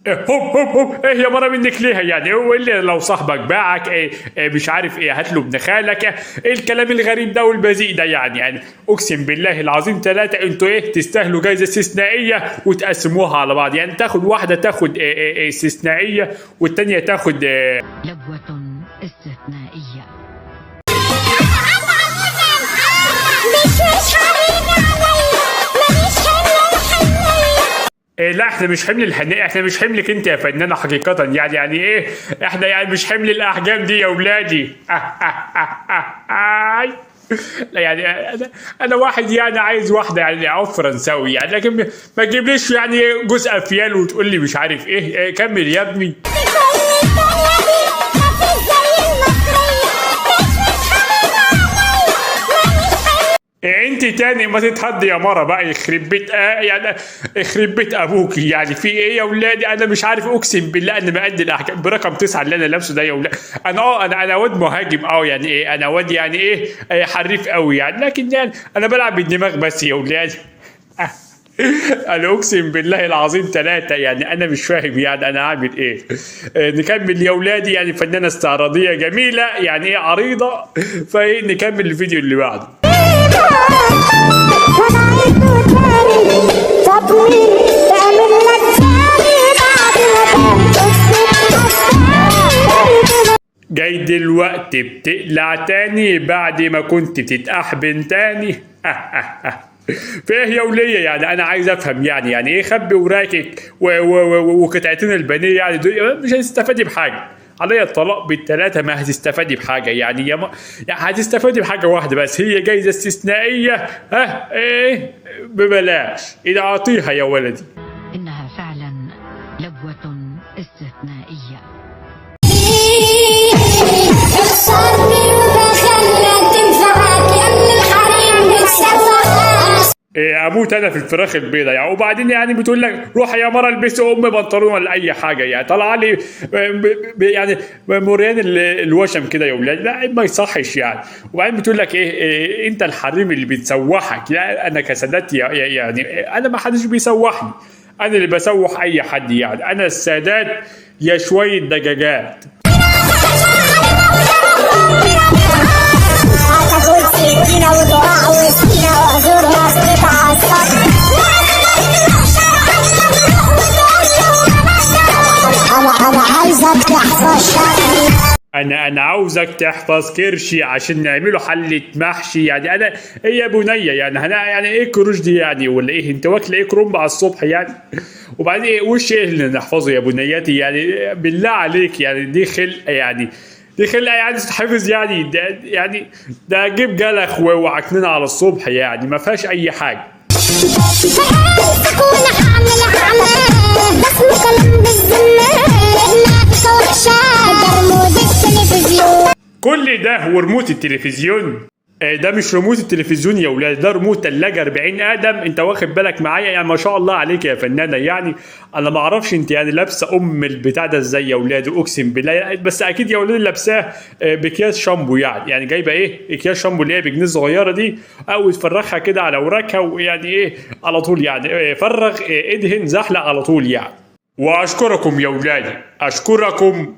هوب هوب هوب، ايه يا مرة منك ليها يعني؟ هو اللي لو صاحبك باعك مش عارف ايه، هات له ابن خالك، ايه الكلام الغريب ده والبذيء ده يعني اقسم بالله العظيم ثلاثة انتوا ايه تستاهلوا جايزة استثنائية وتقسموها على بعض، يعني تاخد واحدة تاخد استثنائية والتانية تاخد لبوة استثنائية. إيه لا احنا مش حمل الحناء، احنا مش حملك انت يا فنانة حقيقة، يعني ايه احنا يعني مش حمل الاحجام دي يا ولادي. لا يعني انا واحد يعني عايز واحدة يعني او فرنساوي يعني، لكن ما تجيبليش يعني جزء افيال وتقول لي مش عارف ايه. كمل يا ابني. انت تاني ما تتهدي يا مرة بقى، يخرب بيت يعني يخرب بيت ابوك، يعني في ايه يا ولادي؟ انا مش عارف اقسم بالله انا مقد الاحكام برقم 9 اللي انا لابسه ده يا ولاد. انا واد مهاجم يعني ايه، انا واد يعني ايه حريف قوي يعني، لكن يعني انا بلعب بالدماغ بس يا ولادي. انا اقسم بالله العظيم ثلاثة يعني انا مش فاهم يعني انا اعمل ايه. نكمل يا ولادي، يعني فنانة استعراضية جميلة يعني ايه عريضة، فنكمل الفيديو اللي بعده. جاي دلوقتي بتقلع تاني بعد ما كنت بتتأحبن تاني. فايه يا ولية يعني انا عايز افهم يعني ايه خبي وراكك وقطعتين البانيه، يعني مش هتستفادي بحاجه. عليا الطلاق بالثلاثه ما هتستفادي بحاجه يعني يعني هتستفادي بحاجه واحده بس، هي جايزه استثنائيه ايه ببلاش، اذا اعطيها يا ولدي. إنها فعلا لبوة استثنائية. اموت انا في الفراخ البيضاء يعني، وبعدين يعني بتقول لك روح يا مره البسي بنطلون ولا اي حاجه، يعني طالعه لي يعني مريان الوشم كده يا ولاد، لا ما يصحش يعني. وبعدين بتقول لك إيه انت الحريم اللي بتسوحك، لا انا كسادات يعني انا ما حدش بيسوحني، انا اللي بسوح اي حد يعني، انا السادات يا شويه دجاجات. انا عاوزك تحفظ كرشي عشان نعمله حلة محشي يعني. انا ايه يا بنيه يعني يعني ايه كروش دي يعني، ولا ايه انت واكله ايه كرومب على الصبح يعني؟ وبعدين ايه وش ايه اللي نحفظه يا بنياتي يعني بالله عليك، يعني دي خلقه يعني، دي خلقه يعني تتحفظ يعني، ده جيب جلخ وعكنين على الصبح يعني ما فيهاش اي حاجه. كل ده ورموت التلفزيون؟ ده مش ريموت التلفزيون يا ولاد، ده ريموت ثلاجه 40 ادم، انت واخد بالك معايا يعني؟ ما شاء الله عليك يا فنانه يعني. انا ما اعرفش انت يعني لابسه البتاع ده ازاي يا ولاد، اقسم بالله بس اكيد يا ولاد لابساه باكياس شامبو يعني جايبه ايه اكياس شامبو اللي هي بجنيه صغيره دي، او تفرغها كده على وراكها ويعني ايه على طول يعني فرغ ادهن زحلق على طول يعني. واشكركم يا ولادي، اشكركم.